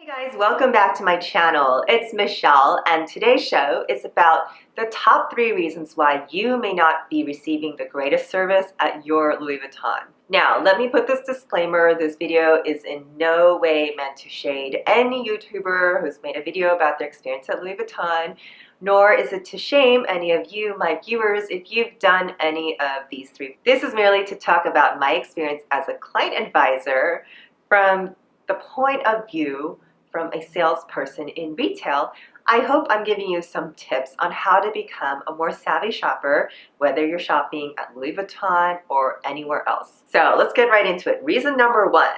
Hey guys, welcome back to my channel. It's Michelle, and today's show is about the top 3 reasons why you may not be receiving the greatest service at your Louis Vuitton. Now, let me put this disclaimer. This video is in no way meant to shade any YouTuber who's made a video about their experience at Louis Vuitton, nor is it to shame any of you, my viewers, if you've done any of these 3. This is merely to talk about my experience as a client advisor from the point of view from a salesperson in retail. I hope I'm giving you some tips on how to become a more savvy shopper, whether you're shopping at Louis Vuitton or anywhere else. So let's get right into it. Reason number 1,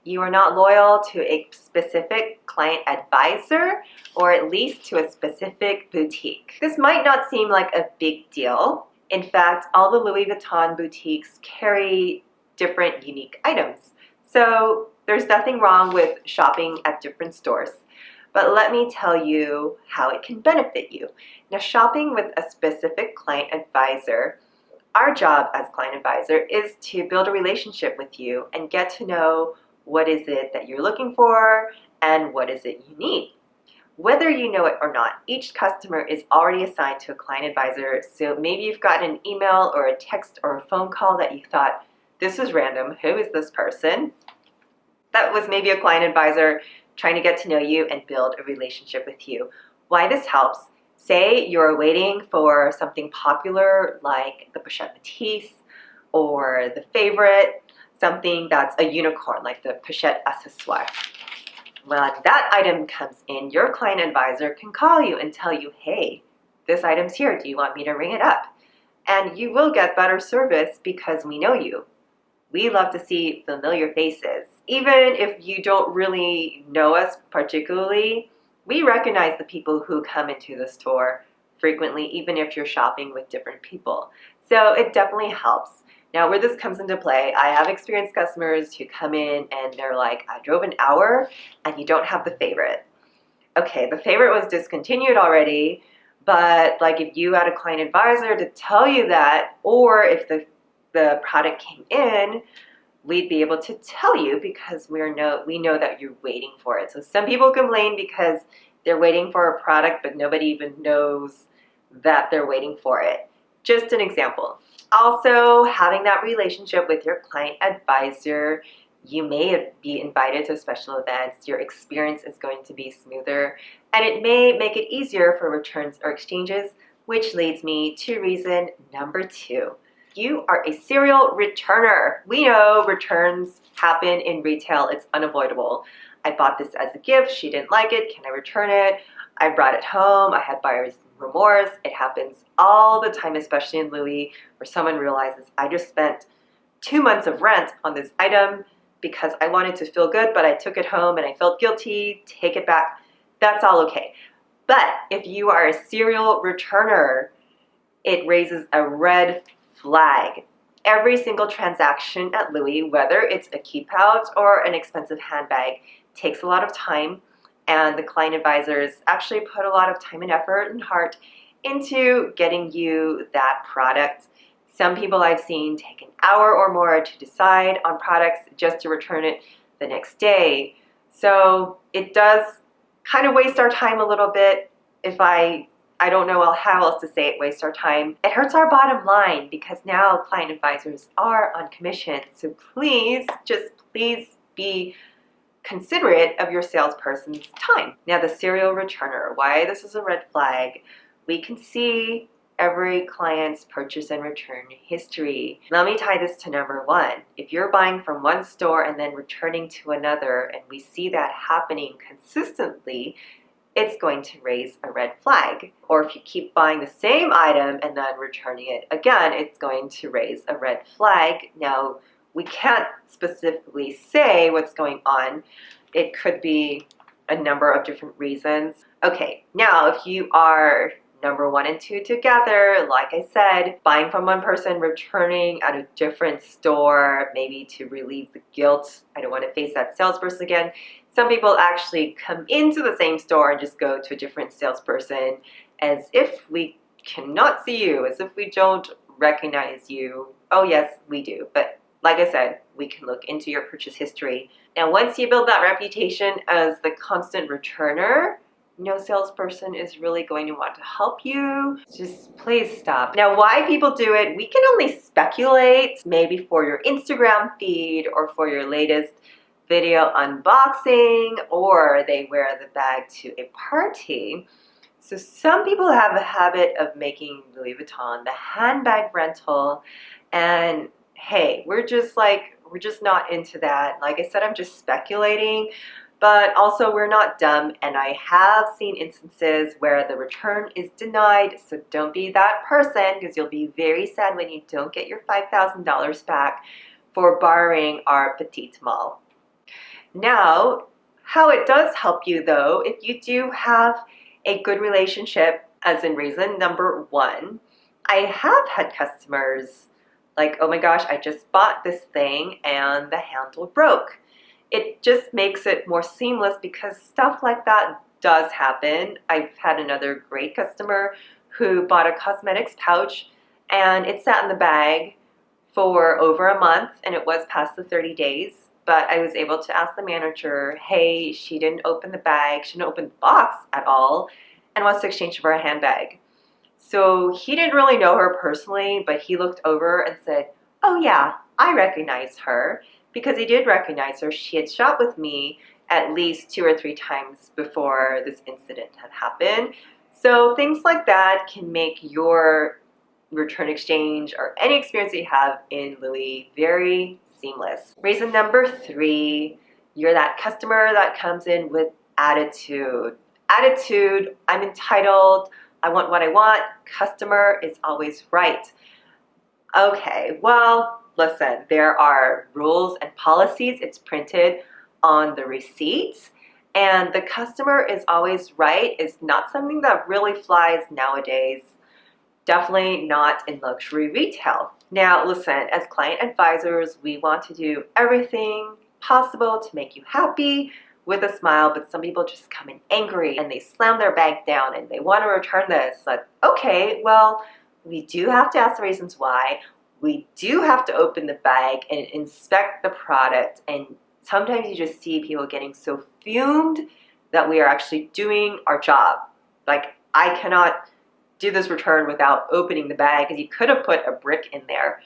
you are not loyal to a specific client advisor, or at least to a specific boutique. This might not seem like a big deal. In fact, all the Louis Vuitton boutiques carry different unique items. So there's nothing wrong with shopping at different stores, but let me tell you how it can benefit you. Now, shopping with a specific client advisor, our job as client advisor is to build a relationship with you and get to know what is it that you're looking for and what is it you need. Whether you know it or not, each customer is already assigned to a client advisor, so maybe you've gotten an email or a text or a phone call that you thought, this is random, who is this person? That was maybe a client advisor trying to get to know you and build a relationship with you. Why this helps, say you're waiting for something popular like the Pochette Matisse or the favorite, something that's a unicorn like the Pochette Accessoire. When that item comes in, your client advisor can call you and tell you, hey, this item's here, do you want me to ring it up? And you will get better service because we know you. We love to see familiar faces. Even if you don't really know us particularly, we recognize the people who come into the store frequently, even if you're shopping with different people. So it definitely helps. Now, where this comes into play, I have experienced customers who come in and they're like, I drove an hour and you don't have the favorite. Okay, the favorite was discontinued already, but like if you had a client advisor to tell you that, or if the product came in, we'd be able to tell you because we know that you're waiting for it. So some people complain because they're waiting for a product, but nobody even knows that they're waiting for it. Just an example. Also, having that relationship with your client advisor, you may be invited to special events, your experience is going to be smoother, and it may make it easier for returns or exchanges, which leads me to reason number 2. You are a serial returner. We know returns happen in retail. It's unavoidable. I bought this as a gift. She didn't like it. Can I return it? I brought it home. I had buyer's remorse. It happens all the time, especially in Louis, where someone realizes I just spent 2 months of rent on this item because I wanted to feel good, but I took it home and I felt guilty. Take it back. That's all okay. But if you are a serial returner, it raises a red flag. Every single transaction at Louis, whether it's a keep out or an expensive handbag, takes a lot of time, and the client advisors actually put a lot of time and effort and heart into getting you that product. Some people I've seen take an hour or more to decide on products just to return it the next day. So it does kind of waste our time a little bit. If I don't know how else to say it, waste our time. It hurts our bottom line because now client advisors are on commission. So please, just please be considerate of your salesperson's time. Now, the serial returner, why this is a red flag, we can see every client's purchase and return history. Let me tie this to number 1. If you're buying from one store and then returning to another, and we see that happening consistently, it's going to raise a red flag. Or if you keep buying the same item and then returning it again, it's going to raise a red flag. Now, we can't specifically say what's going on. It could be a number of different reasons. Okay, now if you are number 1 and 2 together, like I said, buying from one person, returning at a different store, maybe to relieve the guilt, I don't want to face that salesperson again. Some people actually come into the same store and just go to a different salesperson as if we cannot see you, as if we don't recognize you. Oh yes, we do, but like I said, we can look into your purchase history. Now, once you build that reputation as the constant returner, no salesperson is really going to want to help you. Just please stop. Now, why people do it, we can only speculate, maybe for your Instagram feed or for your latest video unboxing, or they wear the bag to a party. So some people have a habit of making Louis Vuitton the handbag rental, and hey, we're just not into that. Like I said, I'm just speculating, but also we're not dumb, and I have seen instances where the return is denied, so don't be that person, because you'll be very sad when you don't get your $5,000 back for borrowing our petite malle. Now, how it does help you though, if you do have a good relationship, as in reason number one, I have had customers like, oh my gosh, I just bought this thing and the handle broke. It just makes it more seamless because stuff like that does happen. I've had another great customer who bought a cosmetics pouch and it sat in the bag for over a month, and it was past the 30 days. But I was able to ask the manager, hey, she didn't open the bag, she didn't open the box at all, and wants to exchange for a handbag. So he didn't really know her personally, but he looked over and said, oh yeah, I recognize her, because he did recognize her. She had shopped with me at least 2 or 3 times before this incident had happened. So things like that can make your return exchange or any experience that you have in Louis very seamless. Reason number 3, you're that customer that comes in with attitude. Attitude, I'm entitled, I want what I want, customer is always right. Okay, well, listen, there are rules and policies. It's printed on the receipts, and the customer is always right is not something that really flies nowadays. Definitely not in luxury retail. Now, listen, as client advisors, we want to do everything possible to make you happy with a smile, but some people just come in angry and they slam their bag down and they want to return this. Like, okay, well, we do have to ask the reasons why. We do have to open the bag and inspect the product, and sometimes you just see people getting so fumed that we are actually doing our job. Like, I cannot do this return without opening the bag, because you could have put a brick in there.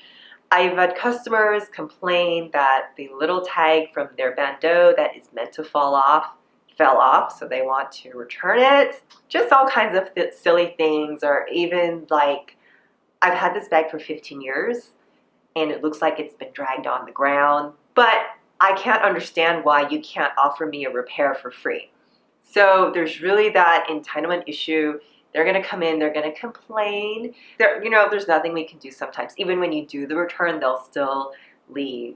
I've had customers complain that the little tag from their bandeau that is meant to fall off fell off, so they want to return it. Just all kinds of silly things, or even like, I've had this bag for 15 years and it looks like it's been dragged on the ground, but I can't understand why you can't offer me a repair for free. So there's really that entitlement issue. They're going to come in, they're going to complain. There's nothing we can do sometimes. Even when you do the return, they'll still leave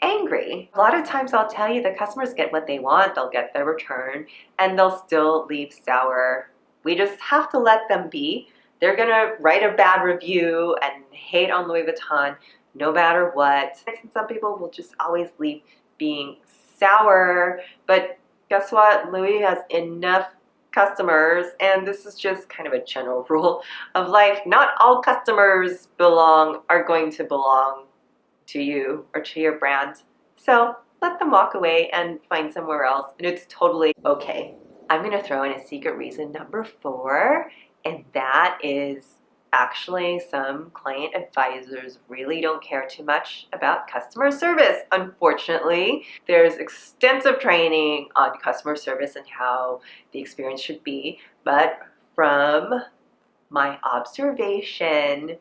angry. A lot of times I'll tell you the customers get what they want, they'll get their return, and they'll still leave sour. We just have to let them be. They're going to write a bad review and hate on Louis Vuitton no matter what. And some people will just always leave being sour, but guess what? Louis has enough customers, and this is just kind of a general rule of life. Not all customers are going to belong to you or to your brand. So let them walk away and find somewhere else, and it's totally okay. I'm going to throw in a secret reason number 4, and that is actually some client advisors really don't care too much about customer service. Unfortunately, there's extensive training on customer service and how the experience should be, but from my observation,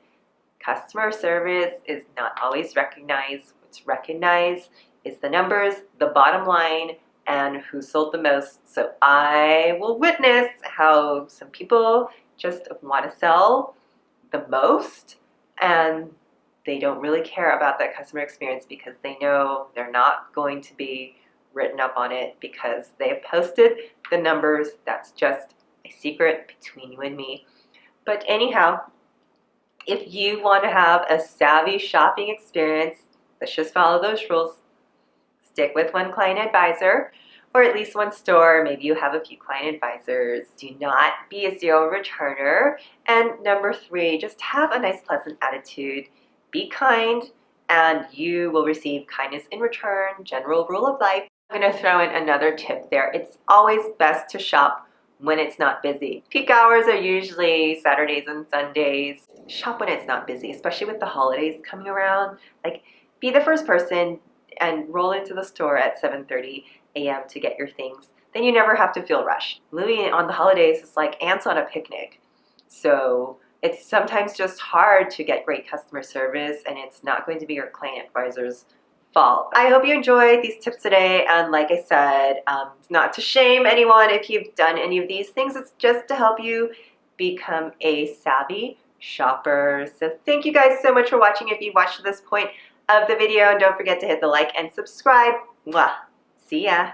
customer service is not always recognized. What's recognized is the numbers, the bottom line, and who sold the most. So I will witness how some people just want to sell the most, and they don't really care about that customer experience because they know they're not going to be written up on it because they have posted the numbers. That's just a secret between you and me. But anyhow, if you want to have a savvy shopping experience, let's just follow those rules. Stick with one client advisor, or at least one store. Maybe you have a few client advisors. Do not be a zero returner. And number 3, just have a nice, pleasant attitude. Be kind, and you will receive kindness in return, general rule of life. I'm going to throw in another tip there. It's always best to shop when it's not busy. Peak hours are usually Saturdays and Sundays. Shop when it's not busy, especially with the holidays coming around. Like, be the first person and roll into the store at 7:30 a.m. to get your things. Then you never have to feel rushed. Louis on the holidays is like ants on a picnic. So it's sometimes just hard to get great customer service, and it's not going to be your client advisor's fault. I hope you enjoyed these tips today, and like I said, it's not to shame anyone if you've done any of these things. It's just to help you become a savvy shopper. So thank you guys so much for watching if you've watched to this point of the video, and don't forget to hit the like and subscribe. Mwah. See ya.